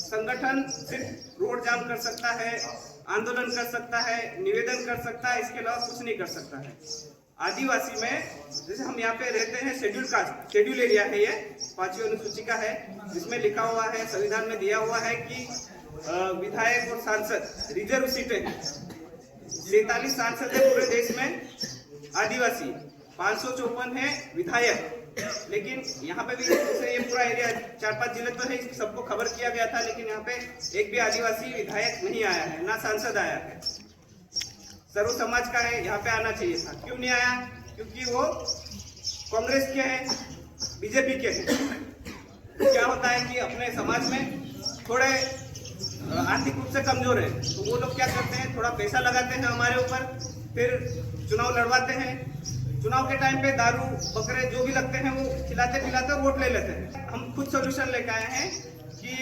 संगठन सिर्फ रोड जाम कर सकता है, आंदोलन कर सकता है, निवेदन कर सकता है, इसके अलावा कुछ नहीं कर सकता है। आदिवासी में जैसे हम यहाँ पे रहते हैं, शेड्यूल कास्ट, शेड्यूल एरिया है, ये 5वीं अनुसूची का है, जिसमें लिखा हुआ है, संविधान में दिया हुआ है कि विधायक और सांसद रिजर्व सीटें हैं। 43 सांसद है पूरे देश में, आदिवासी 554 है विधायक। लेकिन यहाँ पे भी जैसे ये पूरा एरिया 4-5 जिले तो है, सबको खबर किया गया था, लेकिन यहाँ पे एक भी आदिवासी विधायक नहीं आया है, ना सांसद आया है। सर्व समाज का है, यहाँ पे आना चाहिए था, क्यों नहीं आया? क्योंकि वो कांग्रेस के हैं, बीजेपी के हैं। क्या होता है कि अपने समाज में थोड़े आर्थिक रूप से कमजोर है, तो वो लोग क्या करते हैं, थोड़ा पैसा लगाते हैं हमारे ऊपर, फिर चुनाव लड़वाते हैं। चुनाव के टाइम पे दारू बकरे जो भी लगते हैं वो खिलाते पिलाते वोट ले लेते हैं। हम खुद सोल्यूशन लेके आए हैं कि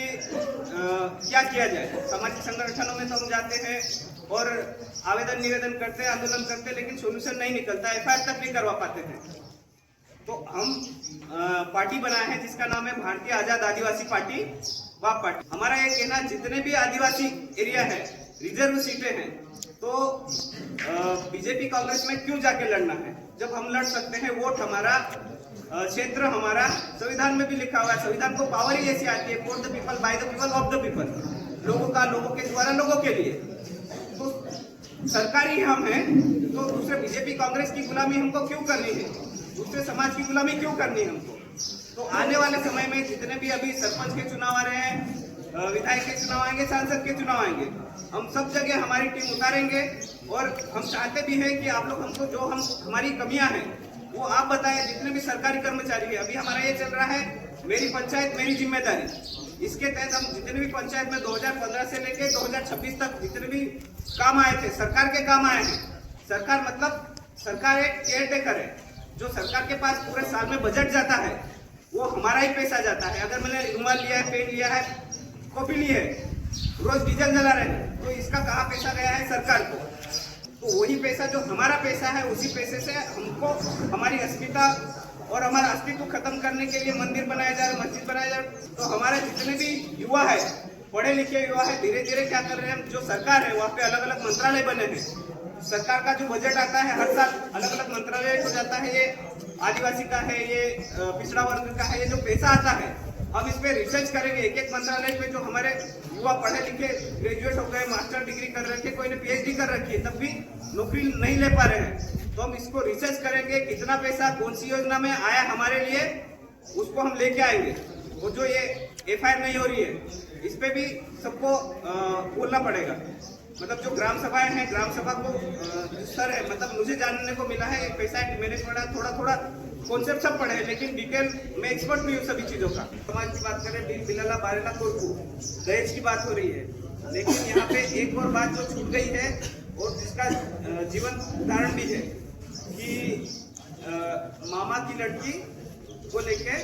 क्या किया जाए। सामाजिक संगठनों में तो हम जाते हैं और आवेदन निवेदन करते हैं, आंदोलन करते हैं, लेकिन सोल्यूशन नहीं निकलता, FIR तक नहीं करवा पाते हैं। तो हम पार्टी बनाए हैं जिसका नाम है भारतीय आजाद आदिवासी पार्टी, वाप पार्टी। हमारा ये कहना, जितने भी आदिवासी एरिया है, रिजर्व सीटें हैं, तो बीजेपी कांग्रेस में क्यों जाके लड़ना है, जब हम लड़ सकते हैं। वोट हमारा, क्षेत्र हमारा, संविधान में भी लिखा हुआ है। संविधान को पावर ही ऐसी आती है, for the people, by the people, of the people, लोगों का, लोगों के द्वारा, लोगों के लिए। तो सरकारी हम हैं, तो दूसरे बीजेपी कांग्रेस की गुलामी हमको क्यों करनी है, दूसरे समाज की गुलामी क्यों करनी है हमको। तो आने वाले समय में जितने भी अभी सरपंच के चुनाव आ रहे हैं, विधायक के चुनाव आएंगे, सांसद के चुनाव आएंगे, हम सब जगह हमारी टीम उतारेंगे। और हम चाहते भी हैं कि आप लोग हमको जो हमारी कमियां हैं वो आप बताएं। जितने भी सरकारी कर्मचारी है, अभी हमारा ये चल रहा है मेरी पंचायत मेरी जिम्मेदारी, इसके तहत हम जितने भी पंचायत में 2015 से लेकर 2026 तक जितने भी काम आए थे, सरकार के काम आए हैं। सरकार मतलब सरकार एक केयर टेकर है, जो सरकार के पास पूरे साल में बजट जाता है वो हमारा ही पैसा जाता है। अगर मैंने रुमाल लिया है, पेन लिया है, कॉपी ली है, रोज डीजल जला रहे हैं, तो इसका कहाँ पैसा गया है? सरकार को। तो वही पैसा जो हमारा पैसा है, उसी पैसे से हमको हमारी अस्मिता और हमारा अस्तित्व खत्म करने के लिए मंदिर बनाया जा रहा है, मस्जिद बनाया जा रहा है। तो हमारे जितने भी युवा है, पढ़े लिखे युवा है, धीरे धीरे क्या कर रहे हैं, जो सरकार है वहाँ पे अलग अलग मंत्रालय बने हैं। सरकार का जो बजट आता है हर साल अलग अलग मंत्रालय हो जाता है, ये आदिवासी का है, ये पिछड़ा वर्ग का है, ये जो पैसा आता है हम इस पे रिसर्च करेंगे। एक एक मंत्रालय पे जो हमारे युवा पढ़े लिखे, ग्रेजुएट हो गए, मास्टर डिग्री कर रखे, कोई ने PhD कर रखी है, तब भी नौकरी नहीं ले पा रहे हैं, तो हम इसको रिसर्च करेंगे, कितना पैसा कौन सी योजना में आया हमारे लिए, उसको हम लेके आएंगे। और जो ये FIR नहीं हो रही है, इस पे भी सबको बोलना पड़ेगा। मतलब जो ग्राम सभाएं हैं, ग्राम सभा को सर है, मतलब मुझे जानने को मिला है, पैसा मैंने थोड़ा थोड़ा कॉन्सेप्ट सब पढ़े हैं, लेकिन डिटेल में एक्सपर्ट भी हूँ सभी चीजों का। समाज की बात करें, बिलाला बारेला कोरकू, दहेज की बात हो रही है, लेकिन यहाँ पे एक और बात जो छूट गई है और जिसका जीवन उदाहरण भी है कि मामा की लड़की को लेके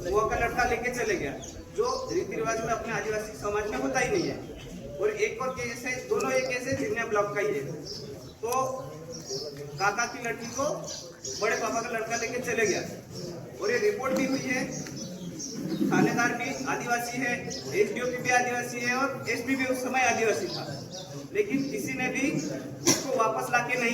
बुआ का लड़का लेके चले गया, जो रीति रिवाज में अपने आदिवासी समाज में होता ही नहीं है। और एक और केस है, दोनों एक केस है जिन्हें ब्लॉक का ही है। तो काका की लड़की को बड़े पापा का लड़का लेके चले गया, और ये रिपोर्ट भी हुई है। थानेदार भी आदिवासी है, SDOP भी आदिवासी है, और SP भी उस समय आदिवासी था, लेकिन किसी ने भी उसको वापस लाके नहीं